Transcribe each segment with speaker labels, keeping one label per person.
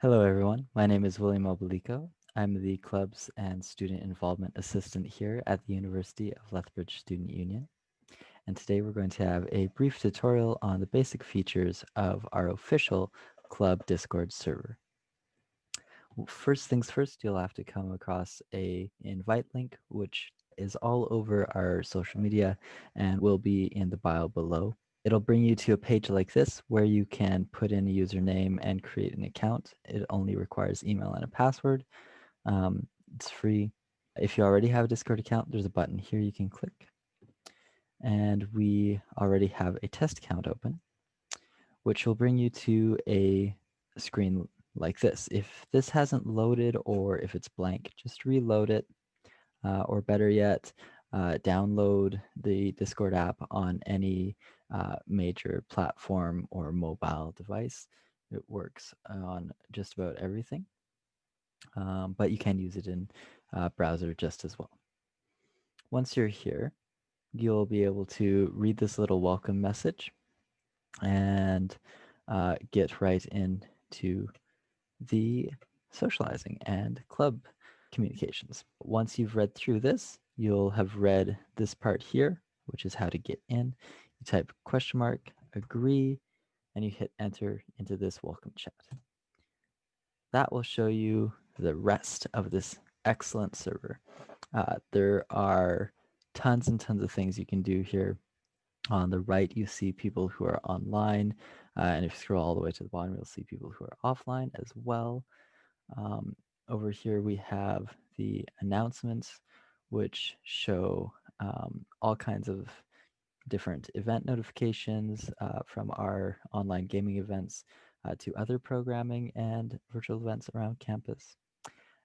Speaker 1: Hello, everyone. My name is William Obalico. I'm the Clubs and Student Involvement Assistant here at the University of Lethbridge Student Union. And today we're going to have a brief tutorial on the basic features of our official Club Discord server. First things first, you'll have to come across a invite link, which is all over our social media and will be in the bio below. It'll bring you to a page like this where you can put in a username and create an account. It only requires email and a password. It's free. If you already have a Discord account, there's a button here you can click. And we already have a test account open, which will bring you to a screen like this. If this hasn't loaded or if it's blank, just reload it. Or better yet, download the Discord app on any major platform or mobile device. It works on just about everything, but you can use it in browser just as well. Once you're here, you'll be able to read this little welcome message and get right into the socializing and club communications. Once you've read through this, you'll have read this part here, which is how to get in. You type question mark, agree, and you hit enter into this welcome chat. That will show you the rest of this excellent server. There are tons and tons of things you can do here. On the right, you see people who are online, and if you scroll all the way to the bottom, you'll see people who are offline as well. Over here, we have the announcements, which show all kinds of different event notifications from our online gaming events to other programming and virtual events around campus.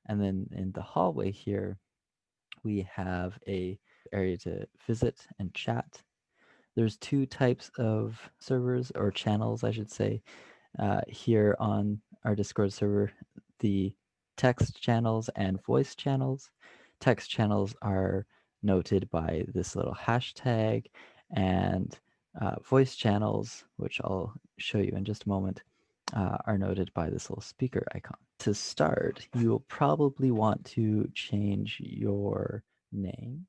Speaker 1: And then in the hallway here, we have a area to visit and chat. There's two types of servers or channels, I should say, here on our Discord server, the text channels and voice channels. Text channels are noted by this little hashtag, and voice channels, which I'll show you in just a moment, are noted by this little speaker icon. To start, you'll probably want to change your name.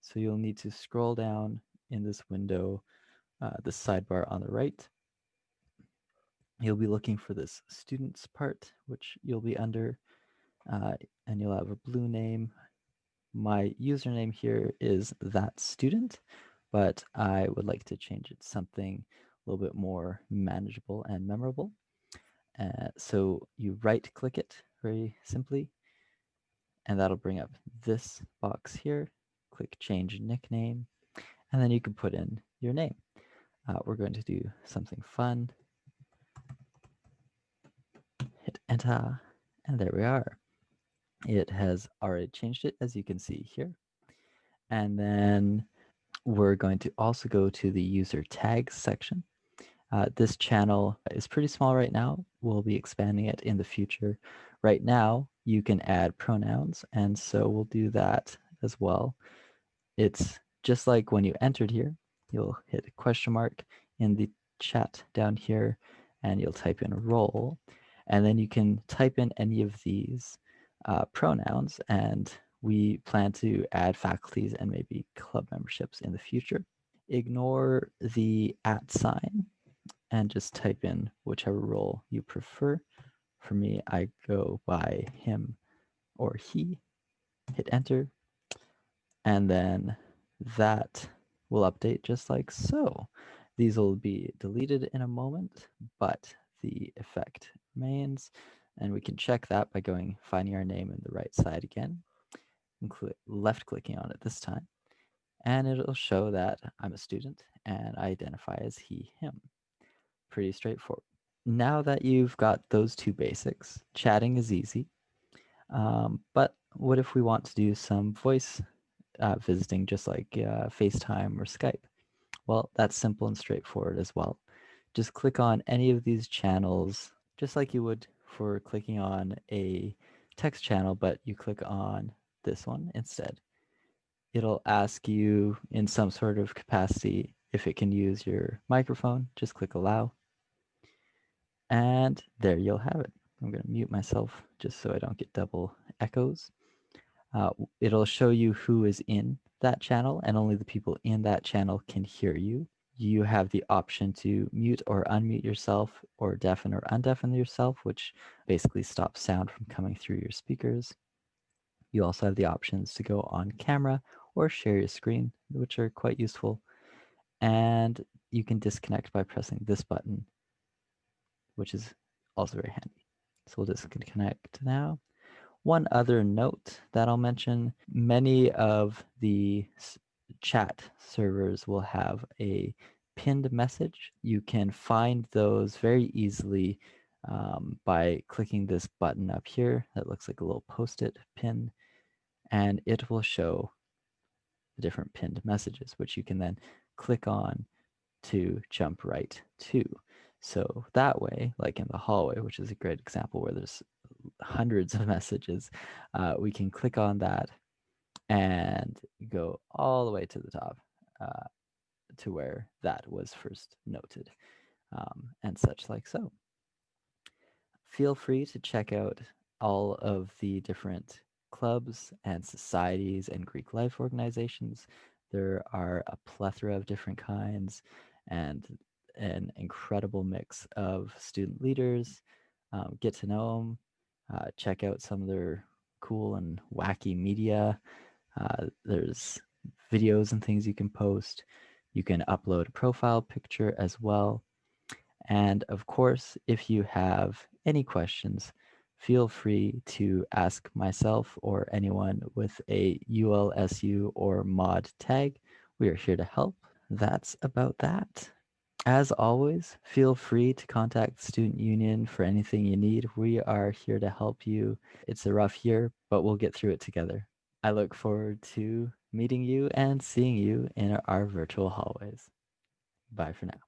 Speaker 1: So you'll need to scroll down in this window, the sidebar on the right. You'll be looking for this students part, which you'll be under, and you'll have a blue name. My username here is that student, but I would like to change it to something a little bit more manageable and memorable. So you right click it very simply, and that'll bring up this box here. Click change nickname, and then you can put in your name. We're going to do something fun. Hit enter, and there we are. It has already changed it, as you can see here. And then we're going to also go to the user tags section. This channel is pretty small right now. We'll be expanding it in the future. Right now, you can add pronouns, and so we'll do that as well. It's just like when you entered here, you'll hit a question mark in the chat down here, and you'll type in role, and then you can type in any of these pronouns, and we plan to add faculties and maybe club memberships in the future. Ignore the @ sign and just type in whichever role you prefer. For me, I go by him or he. Hit enter, and then that will update just like so. These will be deleted in a moment, but the effect remains, and we can check that by finding our name in the right side again, and left clicking on it this time, and it'll show that I'm a student and I identify as he, him. Pretty straightforward. Now that you've got those two basics, chatting is easy, but what if we want to do some voice visiting, just like FaceTime or Skype? Well, that's simple and straightforward as well. Just click on any of these channels, just like you would for clicking on a text channel, but you click on this one instead. It'll ask you in some sort of capacity if it can use your microphone. Just click allow. And there you'll have it. I'm going to mute myself just so I don't get double echoes. It'll show you who is in that channel, and only the people in that channel can hear you. You have the option to mute or unmute yourself, or deafen or undeafen yourself, which basically stops sound from coming through your speakers. You also have the options to go on camera or share your screen, which are quite useful. And you can disconnect by pressing this button, which is also very handy. So we'll disconnect now. One other note that I'll mention, many of the chat servers will have a pinned message. You can find those very easily by clicking this button up here that looks like a little post-it pin, and it will show the different pinned messages, which you can then click on to jump right to. So that way, like in the hallway, which is a great example where there's hundreds of messages, we can click on that and go all the way to the top to where that was first noted, and such like so. Feel free to check out all of the different clubs and societies and Greek life organizations. There are a plethora of different kinds and an incredible mix of student leaders. Get to know them, check out some of their cool and wacky media. There's videos and things you can post. You can upload a profile picture as well. And of course, if you have any questions, feel free to ask myself or anyone with a ULSU or mod tag. We are here to help. That's about that. As always, feel free to contact the Student Union for anything you need. We are here to help you. It's a rough year, but we'll get through it together. I look forward to meeting you and seeing you in our virtual hallways. Bye for now.